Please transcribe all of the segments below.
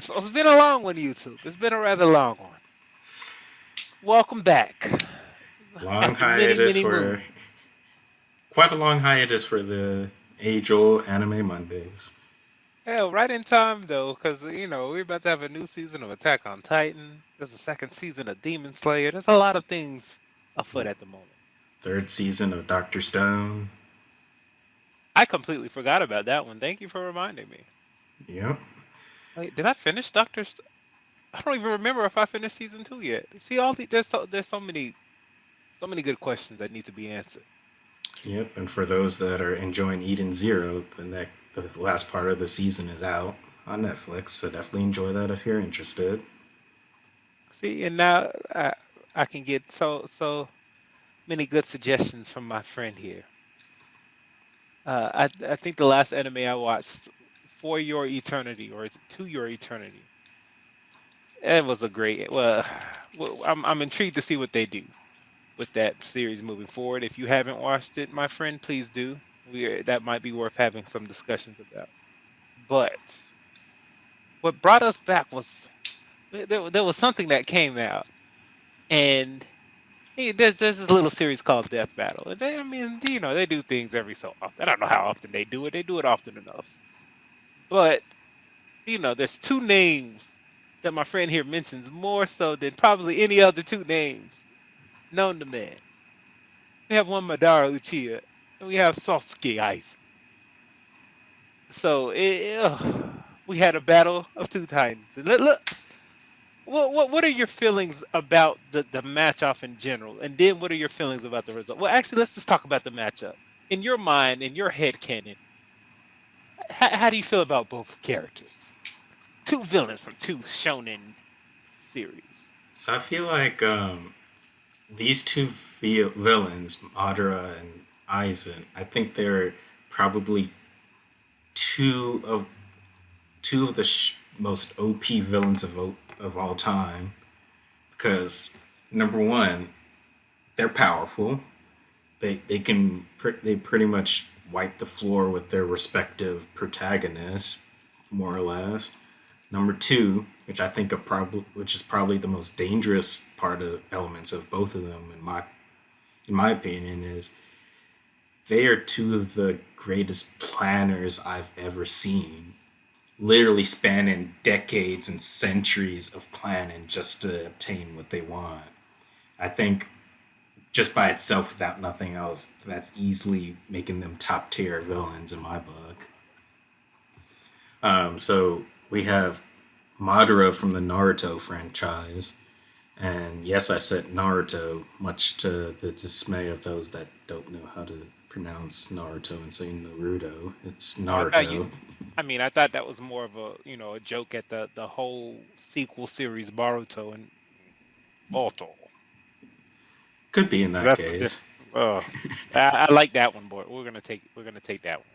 So it's been a long one, YouTube. It's been a rather long one. Welcome back Long after many, hiatus many for moons. quite a long hiatus for the age-old anime Mondays. Hell, right in time though, because we're about to have a new season of Attack on Titan. There's a second season of Demon Slayer. There's a lot of things afoot at the moment. Third season of Doctor Stone. I completely forgot about that one. Thank you for reminding me. Yep. Wait, did I finish I don't even remember if I finished season 2 yet. See, there's so many good questions that need to be answered. Yep. And for those that are enjoying Eden Zero, the last part of the season is out on Netflix, so definitely enjoy that if you're interested. See, and now I can get so many good suggestions from my friend here. I think the last anime I watched, For Your Eternity, or is it To Your Eternity? It was a great. I'm intrigued to see what they do with that series moving forward. If you haven't watched it, my friend, please do. That might be worth having some discussions about. But what brought us back was there was something that came out, and there's this little series called Death Battle. And I mean, they do things every so often. I don't know how often they do it. They do it often enough. But there's two names that my friend here mentions more so than probably any other two names known to man. We have one Madara Uchiha, and we have Sasuke Aizen. So we had a battle of two titans. And look, what are your feelings about the match off in general, and then what are your feelings about the result? Well, actually, let's just talk about the matchup. In your mind, in your head canon, how do you feel about both characters? Two villains from two shonen series. So I feel like these two villains, Madara and Aizen, I think they're probably two of two of the most OP villains of all time because number one, they're powerful. They pretty much wipe the floor with their respective protagonists, more or less. Number two, which is probably the most dangerous part of elements of both of them in my opinion, is they are two of the greatest planners I've ever seen. Literally spanning decades and centuries of planning just to obtain what they want. I think just by itself, without nothing else, that's easily making them top tier villains in my book. So we have Madara from the Naruto franchise. And yes, I said Naruto, much to the dismay of those that don't know how to pronounce Naruto and say Naruto. It's Oh, I thought Naruto. I thought that was more of a joke at the whole sequel series Boruto and Boruto. Could be in So that that's the difference. case. I like that one, boy. We're gonna take that one.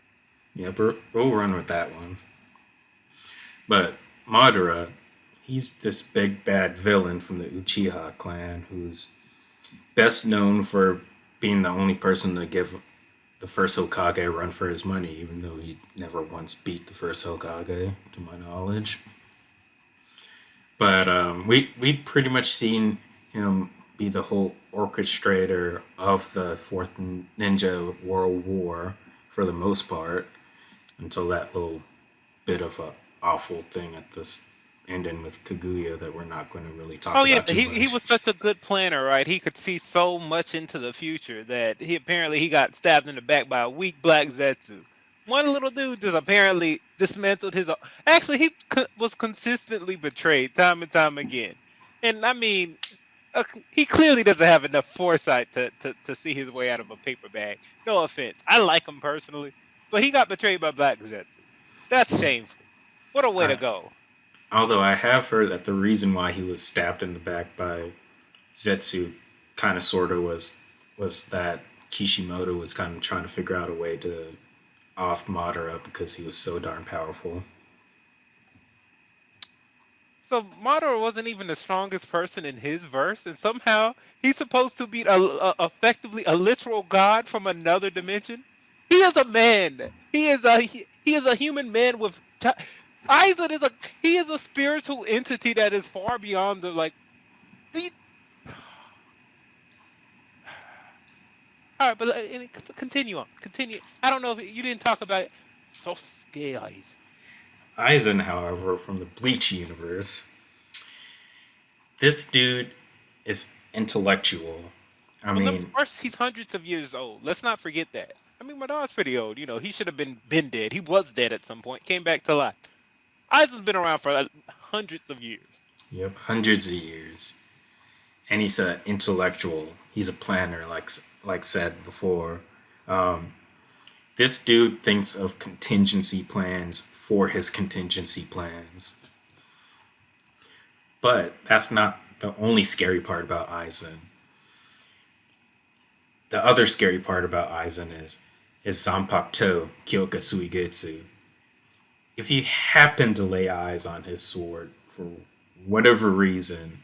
Yeah, we'll run with that one. But Madara, he's this big bad villain from the Uchiha clan who's best known for being the only person to give the first Hokage a run for his money, even though he never once beat the first Hokage, to my knowledge. But we pretty much seen him be the whole orchestrator of the Fourth Ninja World War for the most part, until that little bit of a awful thing at this ending with Kaguya that we're not going to really talk Oh yeah, about too he much. was such a good planner, right? He could see so much into the future that he got stabbed in the back by a weak black Zetsu. One little dude just apparently dismantled his. Actually, was consistently betrayed time and time again, and I mean, he clearly doesn't have enough foresight to see his way out of a paper bag. No offense, I like him personally, but he got betrayed by black Zetsu. That's shameful. What a way to I, go. Although I have heard that the reason why he was stabbed in the back by Zetsu kind of sort of was that Kishimoto was kind of trying to figure out a way to off Madara because he was so darn powerful. So Madara wasn't even the strongest person in his verse, and somehow he's supposed to be effectively a literal god from another dimension. He is a man. He is a human man with Aizen is a spiritual entity that is far beyond the like. The, all right, but continue on. Continue. I don't know if you didn't talk about it. So scary. Aizen, however, from the Bleach universe, this dude is intellectual. I Well, mean, first, he's hundreds of years old. Let's not forget that. I mean, Madara's pretty old. You know, he should have been dead. He was dead at some point. Came back to life. Aizen's been around for hundreds of years. yep, hundreds of years. And he's an intellectual. He's a planner, like said before. Um, this dude thinks of contingency plans for his contingency plans. But that's not the only scary part about Aizen. The other scary part about Aizen is Zanpakuto Kyoka Suigetsu. If you happen to lay eyes on his sword for whatever reason,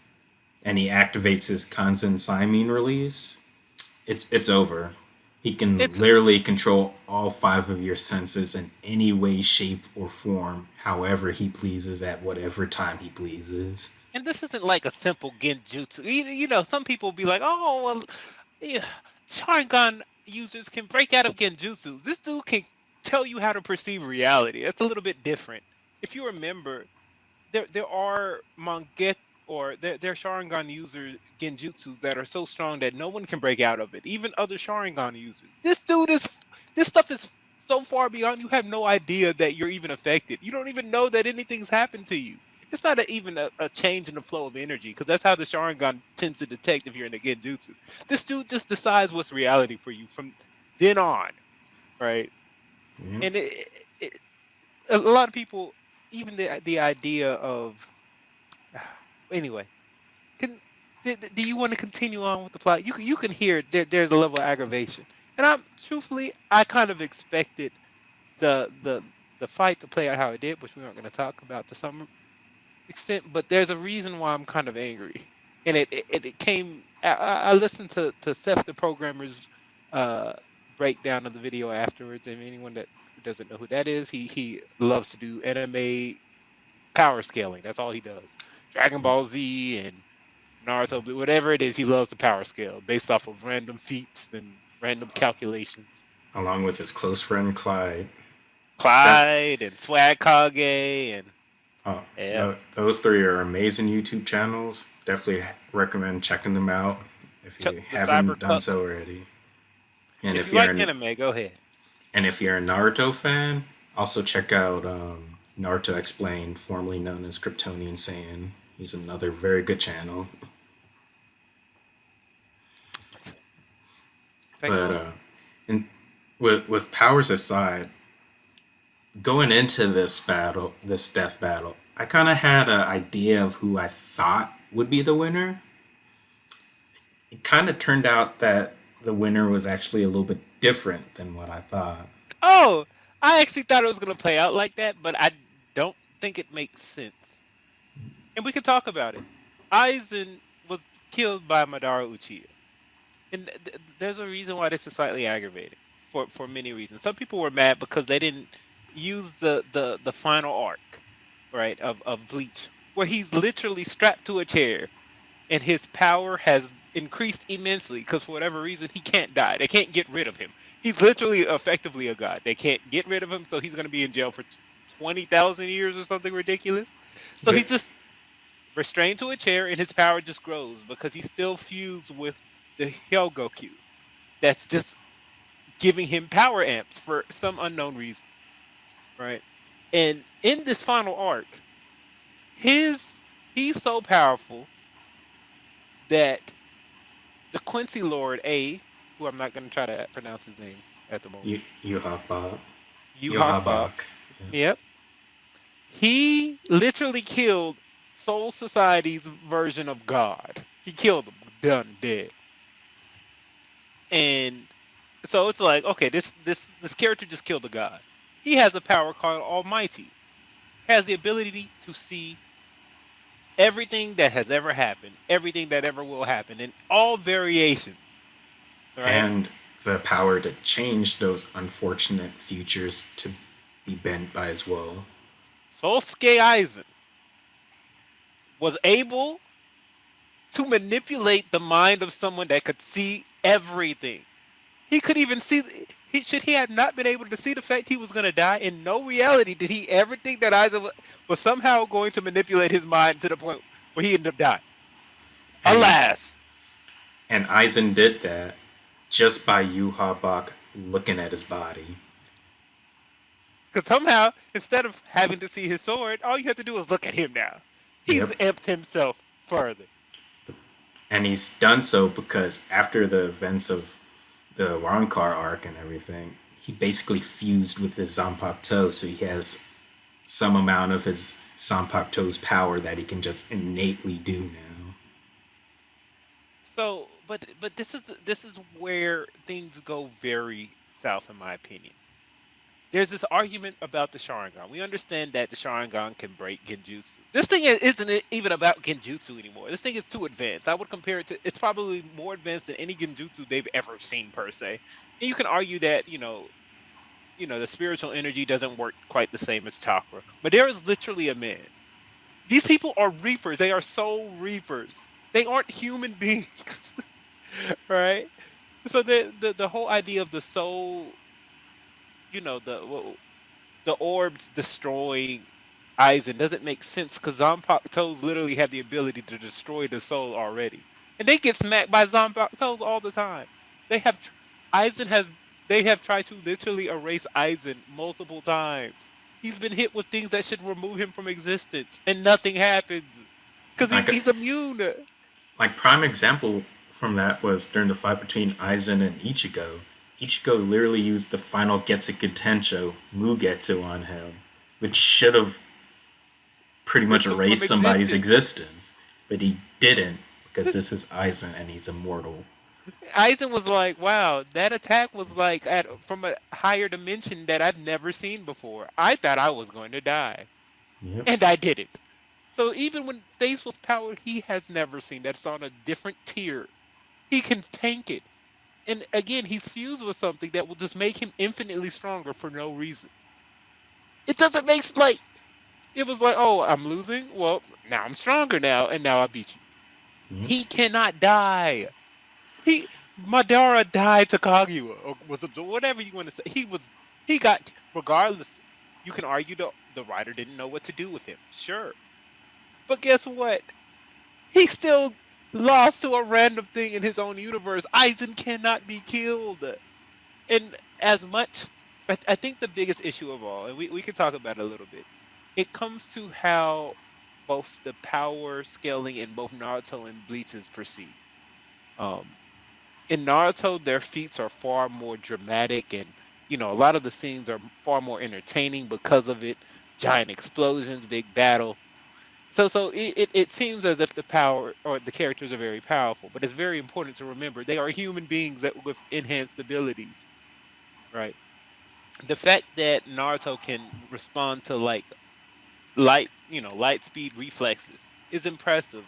and he activates his Kanzen Saimin release, it's over. He can It's literally control all five of your senses in any way, shape, or form, however he pleases at whatever time he pleases. and this isn't like a simple genjutsu. You know, some people be like, "Oh, well, yeah, Sharingan users can break out of genjutsu." This dude can tell you how to perceive reality. That's a little bit different. If you remember, there are manget or there are Sharingan user genjutsus that are so strong that no one can break out of it, even other Sharingan users. This stuff is so far beyond you have no idea that you're even affected. You don't even know that anything's happened to you. It's not even a change in the flow of energy because that's how the Sharingan tends to detect if you're in a genjutsu. This dude just decides what's reality for you from then on, right? Yep. And it, a lot of people, even the idea of anyway, can do you want to continue on with the plot? You can hear there's a level of aggravation, and I kind of expected the fight to play out how it did, which we aren't going to talk about to some extent. But there's a reason why I'm kind of angry, and it came. I listened to Seth the programmer's uh, breakdown of the video afterwards, and anyone that doesn't know who that is, he loves to do anime power scaling. That's all he does. Dragon Ball Z and Naruto, but whatever it is, he loves the power scale based off of random feats and random calculations. Along with his close friend Clyde. That Clyde and Swag Kage and uh, yeah, those three are amazing YouTube channels. Definitely recommend checking them out if you The Cyber haven't done Cup. so already. And If if you you're like an anime, go ahead. and if you're a Naruto fan, also check out Naruto Explained, formerly known as Kryptonian Saiyan. He's another very good channel. Take But on. and with powers aside, going into this battle, this death battle, I kind of had an idea of who I thought would be the winner. It kind of turned out that the winner was actually a little bit different than what I thought. Oh, I actually thought it was gonna play out like that, but I don't think it makes sense. And we can talk about it. Aizen was killed by Madara Uchiha. And there's a reason why this is slightly aggravating for many reasons. Some people were mad because they didn't use the final arc, right, of Bleach, where he's literally strapped to a chair and his power has increased immensely because for whatever reason he can't die. They can't get rid of him. He's literally effectively a god. They can't get rid of him, so he's going to be in jail for 20,000 years or something ridiculous. So Yeah, he's just restrained to a chair and his power just grows because he's still fused with the Hyogoku. That's just giving him power amps for some unknown reason, right? And in this final arc, his he's so powerful that the Quincy Lord A, who I'm not going to try to pronounce his name at the moment, Yuhabak. Yu Hawk Bob, Yohabak. Yeah. yep, he literally killed Soul Society's version of God. He killed them, done, dead. And so it's like, okay, this character just killed a god. He has a power called Almighty. Has the ability to see everything that has ever happened, everything that ever will happen, in all variations. Right? And the power to change those unfortunate futures to be bent by his will. Sosuke Aizen was able to manipulate the mind of someone that could see everything. He could even see. He had not been able to see the fact he was going to die. In no reality did he ever think that Aizen was somehow going to manipulate his mind to the point where he ended up dying. And Alas, and Aizen did that just by Yu Bak looking at his body. because somehow instead of having to see his sword, all you have to do is look at him now. He's Yep. amped himself further. And he's done so because after the events of the Rankar arc and everything, he basically fused with his Zanpakuto, so he has some amount of his Zanpakuto's power that he can just innately do now. So, but this is where things go very south, in my opinion. There's this argument about the Sharingan. We understand that the Sharingan can break Genjutsu. This thing isn't even about Genjutsu anymore. This thing is too advanced. I would compare it to, it's probably more advanced than any Genjutsu they've ever seen per se. And you can argue that, the spiritual energy doesn't work quite the same as chakra. But there is literally a man. These people are reapers. They are soul reapers. They aren't human beings, right? So the whole idea of the soul, the orbs destroying Aizen doesn't make sense because Zanpakutos literally have the ability to destroy the soul already, and they get smacked by Zanpakutos all the time. They have tr- Aizen has they have tried to literally erase Aizen multiple times. He's been hit with things that should remove him from existence, and nothing happens because Like he's immune. like prime example from that was during the fight between Aizen and Ichigo. Ichigo literally used the final Getsuga Tensho Mugetsu on him, which should have pretty much Ripped him from erased somebody's existence. existence, but he didn't because this is Aizen and he's immortal. Aizen was like, "Wow, that attack was like from a higher dimension that I've never seen before. I thought I was going to die, Yep. and I didn't." So even when faced with power he has never seen, that's on a different tier, he can tank it. And again, he's fused with something that will just make him infinitely stronger for no reason. It doesn't make like it was like, "Oh, I'm losing. Well, now I'm stronger now, and now I beat you." Yep. He cannot die. He Madara died to Kaguya, or was absorbed, whatever you want to say. He got regardless. You can argue the writer didn't know what to do with him, sure, but guess what? He still lost to a random thing in his own universe. Aizen cannot be killed, and as much, I think the biggest issue of all, and we can talk about it a little bit. It comes to how both the power scaling in both Naruto and Bleach is perceived. Um, in Naruto, their feats are far more dramatic, and a lot of the scenes are far more entertaining because of it. Giant explosions, big battle. So it seems as if the power or the characters are very powerful, but it's very important to remember they are human beings that with enhanced abilities, right? The fact that Naruto can respond to like light speed reflexes is impressive,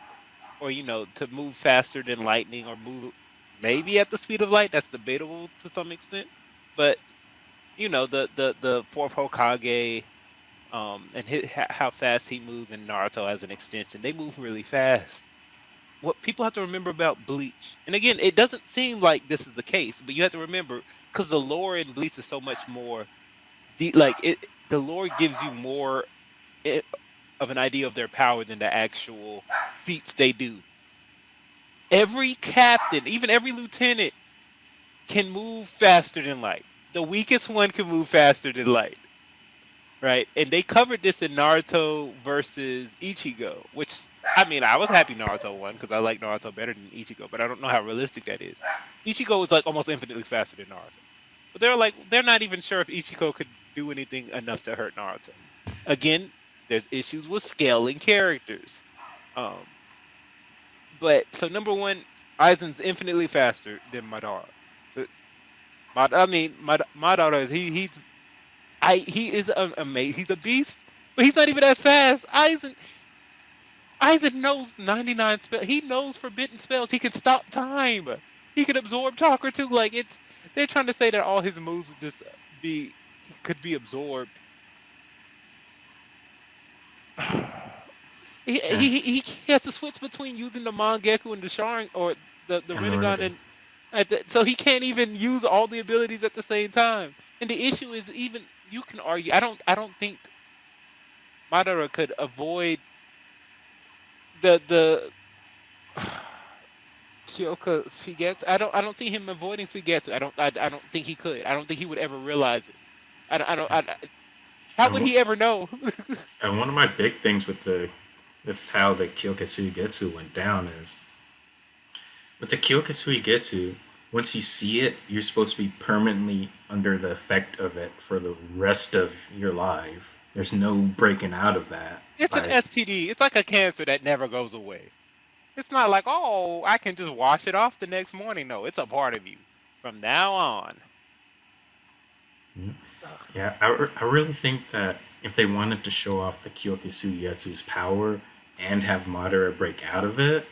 or to move faster than lightning or move maybe at the speed of light, that's debatable to some extent, but the fourth Hokage, and how fast he moves in Naruto as an extension, they move really fast. What people have to remember about Bleach, and again, it doesn't seem like this is the case, but you have to remember because the lore in Bleach is so much more like the lore gives you more i- of an idea of their power than the actual feats they do. Every captain, even every lieutenant, can move faster than light. The weakest one can move faster than light, right? And they covered this in Naruto versus Ichigo, which I mean, I was happy Naruto won because I like Naruto better than Ichigo, but I don't know how realistic that is. Ichigo is like almost infinitely faster than Naruto, but they're not even sure if Ichigo could do anything enough to hurt Naruto. Again, there's issues with scaling characters. Um, but so number one, Aizen's infinitely faster than Madara. But Madara is he is amazing. He's a beast, but he's not even as fast. Aizen knows 99 spells. He knows forbidden spells. He can stop time. He can absorb chakra too. Like they're trying to say that all his moves would just be could be absorbed. Yeah, He has to switch between using the Mangekyou and the Sharing or the and the Rinnegan Renegade. and so he can't even use all the abilities at the same time. And the issue is even you can argue. I don't think Madara could avoid the Kyoka Shigetsu. I don't see him avoiding Shigetsu. I don't think he could. I don't think he would ever realize it. How And would he ever know? one of my big things with the with how the Kyokusui Getsu went down is with the Kyokusui Getsu, once you see it, you're supposed to be permanently under the effect of it for the rest of your life. There's no breaking out of that. It's an Like, STD. It's like a cancer that never goes away. It's not like, oh, I can just wash it off the next morning. No, it's a part of you from now on. Ugh. yeah, I really think that if they wanted to show off the Kyokusui Getsu's power and have Madara break out of it,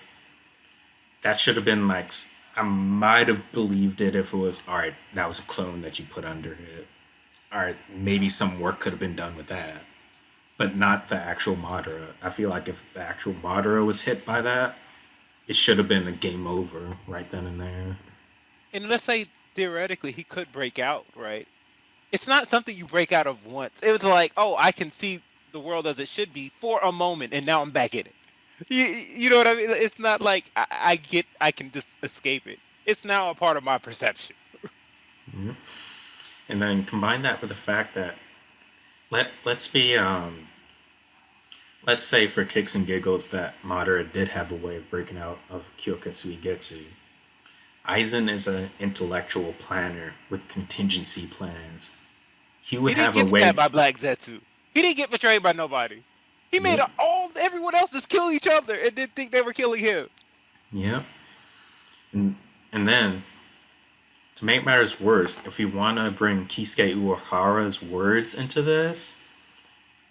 that should have been like I might have believed it if it was all right. That was a clone that you put under it. All right, maybe some work could have been done with that, but not the actual Madara. I feel like if the actual Madara was hit by that, it should have been a game over right then and there. And let's say theoretically he could break out, right? It's not something you break out of once. It was like, oh, I can see the world as it should be for a moment, and now I'm back in it. You know what I mean? It's not like I can just escape it. It's now a part of my perception. And then combine that with the fact that let's say for kicks and giggles that Madara did have a way of breaking out of Kyokatsu Getsu. Aizen is an intellectual planner with contingency plans. He would He didn't have a get stabbed way. by Black Zetsu. He didn't get betrayed by nobody. He made Yep. all everyone else just kill each other and didn't think they were killing him. Yep. And and then to make matters worse, if we want to bring Kisuke Uehara's words into this,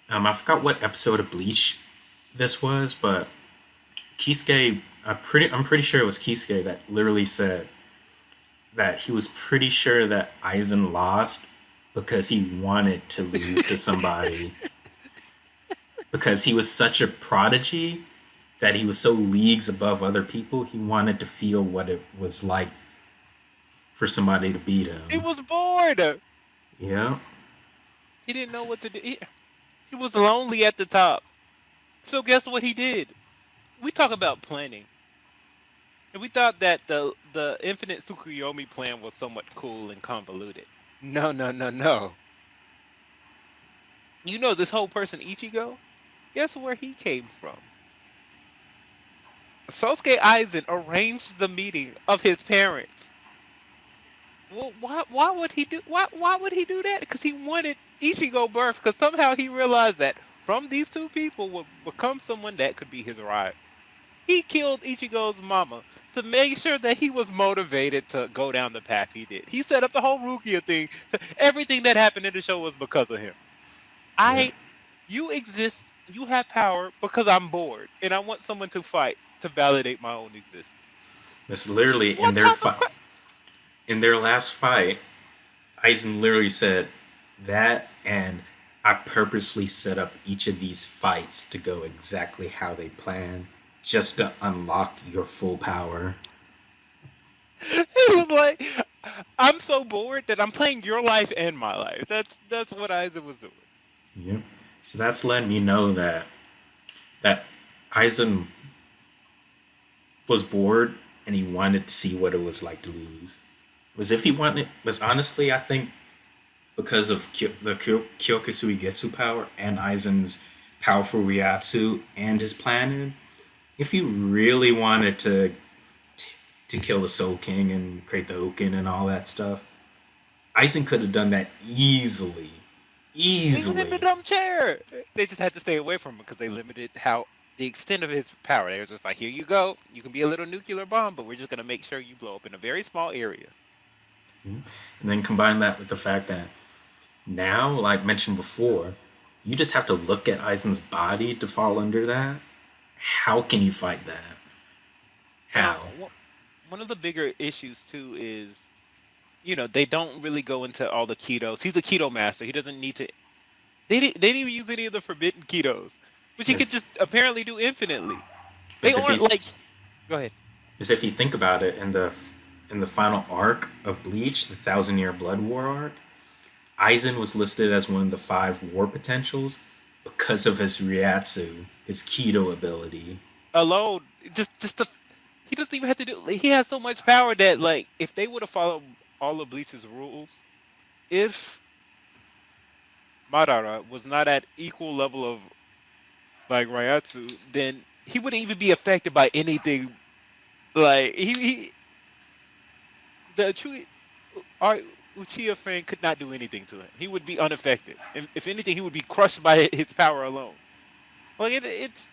I forgot what episode of Bleach this was, but Kisuke, I'm pretty sure it was Kisuke that literally said that he was pretty sure that Aizen lost because he wanted to lose to somebody because he was such a prodigy that he was so leagues above other people. He wanted to feel what it was like for somebody to beat He him. was bored. Yeah. He didn't know what to do. He was lonely at the top. So guess what he did? We talk about planning. And we thought that the infinite Tsukuyomi plan was somewhat cool and convoluted. No, no, no, no. You know this whole person Ichigo? Guess where he came from? Sosuke Aizen arranged the meeting of his parents. Well, why would he do why would he do that? Because he wanted Ichigo birth. Because somehow he realized that from these two people would become someone that could be his rival. He killed Ichigo's mama to make sure that he was motivated to go down the path he did. He set up the whole Rukia thing. Everything that happened in the show was because of him. Yeah. I You exist, you have power because I'm bored and I want someone to fight to validate my own existence. It's literally What type of in their last fight, Aizen literally said that, and I purposely set up each of these fights to go exactly how they plan, just to unlock your full power. It was like I'm so bored that I'm playing your life and my life. That's what Isaac was doing. Yep. So that's letting me know that Aizen was bored and he wanted to see what it was like to lose. Was if he wanted was honestly I think because of Kyokusui Getsu power and Aizen's powerful Ryatsu and his planning, if he really wanted to kill the Soul King and create the Oaken and all that stuff, Aizen could have done that easily. He was in the Easily. dumb chair. They just had to stay away from him because they limited how the extent of his power. They were just like, here you go. You can be a little nuclear bomb, but we're just gonna make sure you blow up in a very small area. And then combine that with the fact that now, like mentioned before, you just have to look at Aizen's body to fall under that. How can you fight that? Now, How? one of the bigger issues too is, they don't really go into all the ketos. He's a keto master. He doesn't need to. They didn't even use any of the forbidden ketos. which he As, could just apparently do infinitely. They as if aren't he like. Go ahead. as if you think about it, in the final arc of Bleach, the Thousand Year Blood War arc, Aizen was listed as one of the five war potentials because of his Ryatsu, his Kido ability. Alone, just the he doesn't even have to do. Like, he has so much power that like if they would have followed all of Bleach's rules, if Madara was not at equal level of like Ryatsu, then he wouldn't even be affected by anything. Like the true our Uchiha friend could not do anything to him. He would be unaffected. If anything, he would be crushed by his power alone. Like it's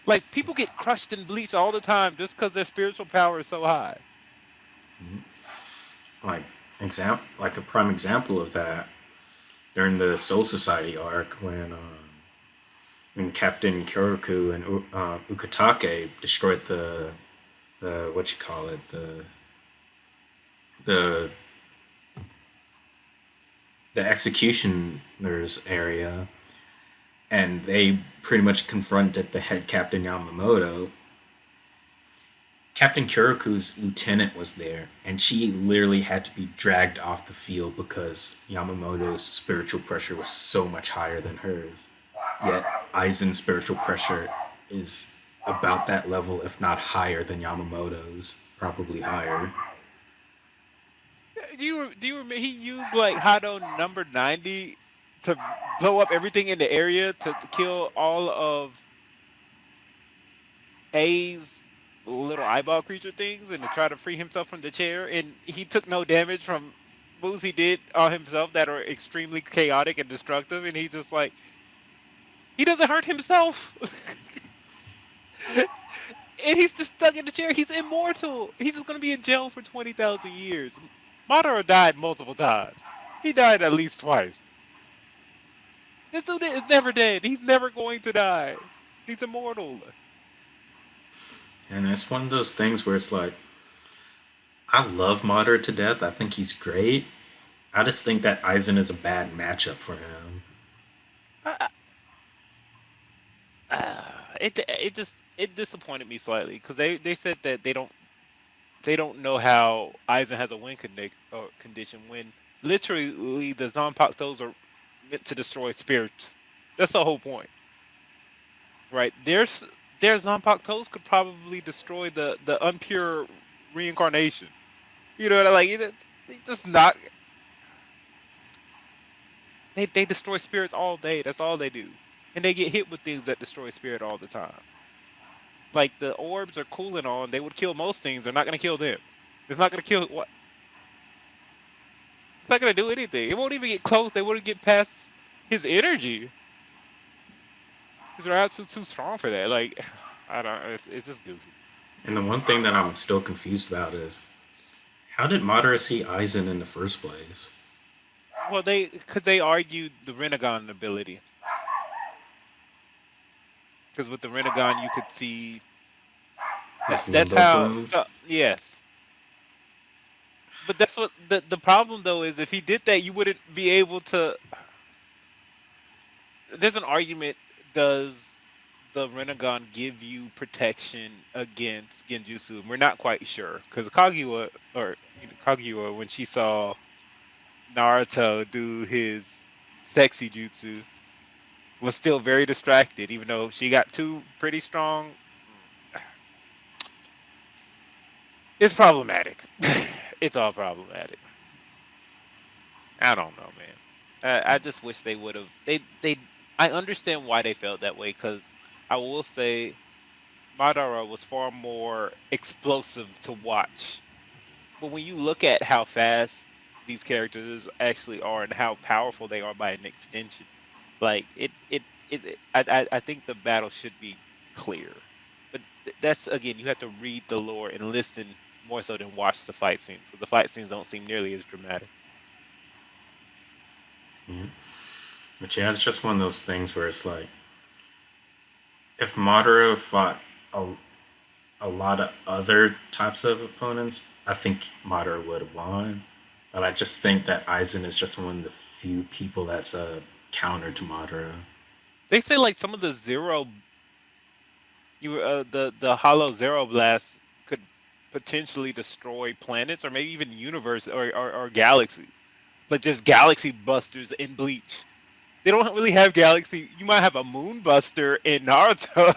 like people get crushed in Bleach all the time just because their spiritual power is so high. Like like a prime example of that during the Soul Society arc when Captain Kyoraku and Ukitake destroyed the what you call it the the executioner's area, and they pretty much confronted the head captain Yamamoto. Captain Kuriku's lieutenant was there, and she literally had to be dragged off the field because Yamamoto's spiritual pressure was so much higher than hers. Yet Aizen's spiritual pressure is about that level, if not higher than Yamamoto's, probably higher. Do you remember he used like Hado number 90 to blow up everything in the area to kill all of A's little eyeball creature things and to try to free himself from the chair, and he took no damage from moves he did on himself that are extremely chaotic and destructive, and he's just like he doesn't hurt himself. And he's just stuck in the chair. He's immortal. He's just gonna be in jail for 20,000 years. Madara died multiple times. He died at least twice. This dude is never dead. He's never going to die. He's immortal. And it's one of those things where it's like, I love Madara to death. I think he's great. I just think that Aizen is a bad matchup for him. I, it just it disappointed me slightly because they said that they don't know how Aizen has a win condition when literally the Zanpakutos are meant to destroy spirits. That's the whole point, right? Their Zanpakutos could probably destroy the unpure reincarnation. You know what I like? They just not they destroy spirits all day. That's all they do, and they get hit with things that destroy spirit all the time. Like the orbs are cool and all, and they would kill most things. They're not gonna kill them. It's not gonna kill what. It's not gonna do anything. It won't even get close. They wouldn't get past his energy. His Ratsu's too strong for that. Like I don't. It's just goofy. And the one thing that I'm still confused about is, how did Madara see Aizen in the first place? Well, they argued the Renegon ability because with the Renegon you could see His that's limbo how. boons? So, yes, but that's what the problem though is. If he did that, you wouldn't be able to. There's an argument. Does the Renegon give you protection against Genjutsu? And we're not quite sure because Kaguya or Kaguya when she saw Naruto do his sexy jutsu was still very distracted, even though she got two pretty strong. It's problematic. It's all problematic. I don't know, man. I just wish they would have. They. I understand why they felt that way because I will say Madara was far more explosive to watch. But when you look at how fast these characters actually are and how powerful they are by an extension, like I think the battle should be clear. But that's again, you have to read the lore and listen more so than watch the fight scenes because the fight scenes don't seem nearly as dramatic. Yeah. But yeah, it's just one of those things where it's like, if Madara fought a, a lot of other types of opponents, I think Madara would have won. But I just think that Aizen is just one of the few people that's a counter to Madara. They say like some of the zero you the hollow zero blasts could potentially destroy planets or maybe even universe or galaxies. Like just galaxy busters in Bleach. They don't really have galaxy. You might have a moon buster in Naruto.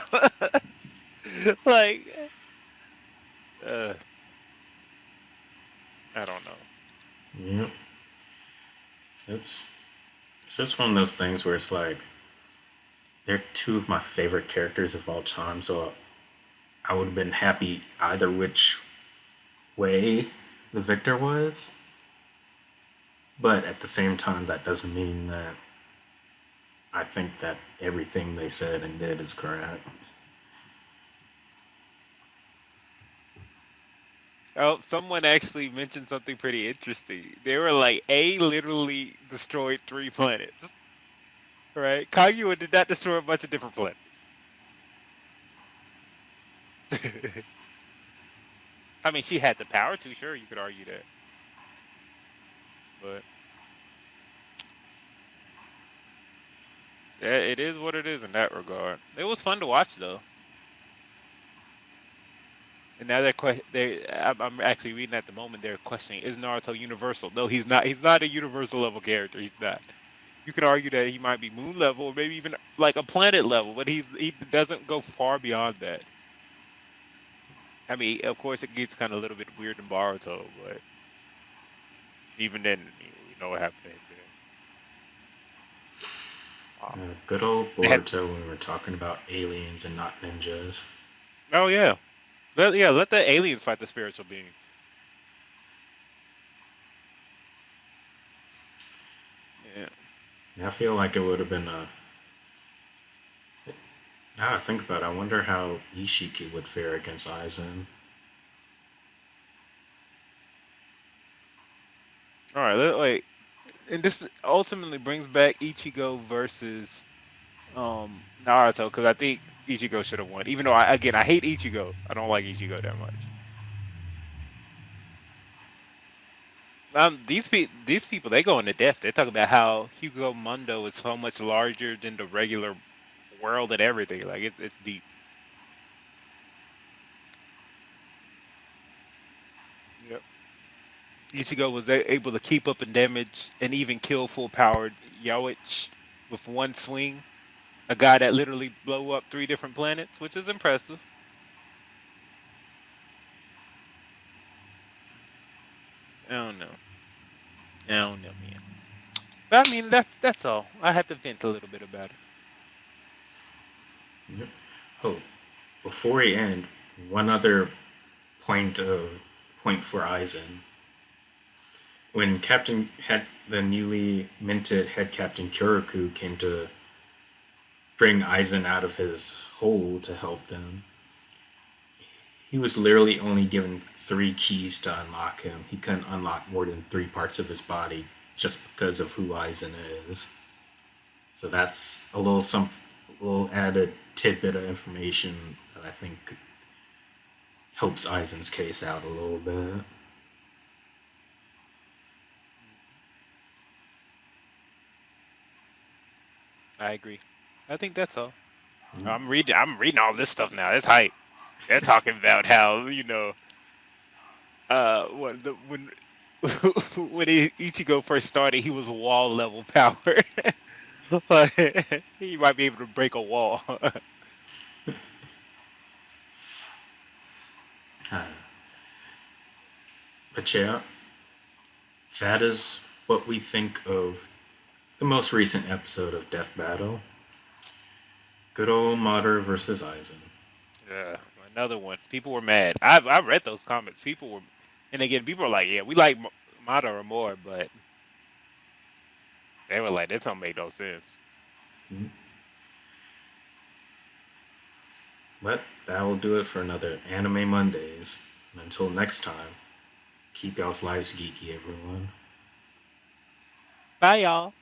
Like, uh, I don't know. Yep. It's it's one of those things where it's like they're two of my favorite characters of all time, so I would have been happy either which way the victor was. But at the same time, that doesn't mean that I think that everything they said and did is correct. Oh, someone actually mentioned something pretty interesting. They were like, A literally destroyed 3 planets, right? Kaguya did not destroy a bunch of different planets. I mean, she had the power to, sure, you could argue that. But yeah, it is what it is in that regard. It was fun to watch though. And now I'm actually reading at the moment. They're questioning: is Naruto universal? No, he's not. He's not a universal level character. He's not. You could argue that he might be moon level, or maybe even like a planet level, but he doesn't go far beyond that. I mean, of course, it gets kind of a little bit weird in Boruto, but even then, we know what happened to him there. Good old They had, Boruto when we were talking about aliens and not ninjas. oh yeah, let the aliens fight the spiritual beings. Yeah. And I feel like it would have been a. Now I think about it, I wonder how Ishiki would fare against Aizen. All right, wait. And this ultimately brings back Ichigo versus Naruto because I think Ichigo should have won. Even though I hate Ichigo, I don't like Ichigo that much. These people they go into depth. They talk about how Hugo Mundo is so much larger than the regular world and everything. Like it's deep. Yep. Ichigo was able to keep up and damage and even kill full powered Yoichi with one swing. A guy that literally blew up 3 different planets, which is impressive. I don't know. I don't know, man. But I mean, that's all. I had to vent a little bit about it. Yep. Oh, before we end, one other point for Aizen. When Captain had the newly minted head captain Kyoraku came to bring Aizen out of his hole to help them, he was literally only given 3 keys to unlock him. He couldn't unlock more than 3 parts of his body just because of who Aizen is. So that's a little added tidbit of information that I think helps Aizen's case out a little bit. I agree. I think that's all. I'm reading all this stuff now. It's hype. They're talking about how when when Ichigo first started, he was wall level power. He might be able to break a wall. But yeah, that is what we think of the most recent episode of Death Battle. Good old Madara versus Aizen. Yeah, another one. People were mad. I read those comments. People were, and again, people were like, "Yeah, we like Madara more," but they were like, "This don't make no sense." But that will do it for another Anime Mondays. And until next time, keep y'all's lives geeky, everyone. Bye, y'all.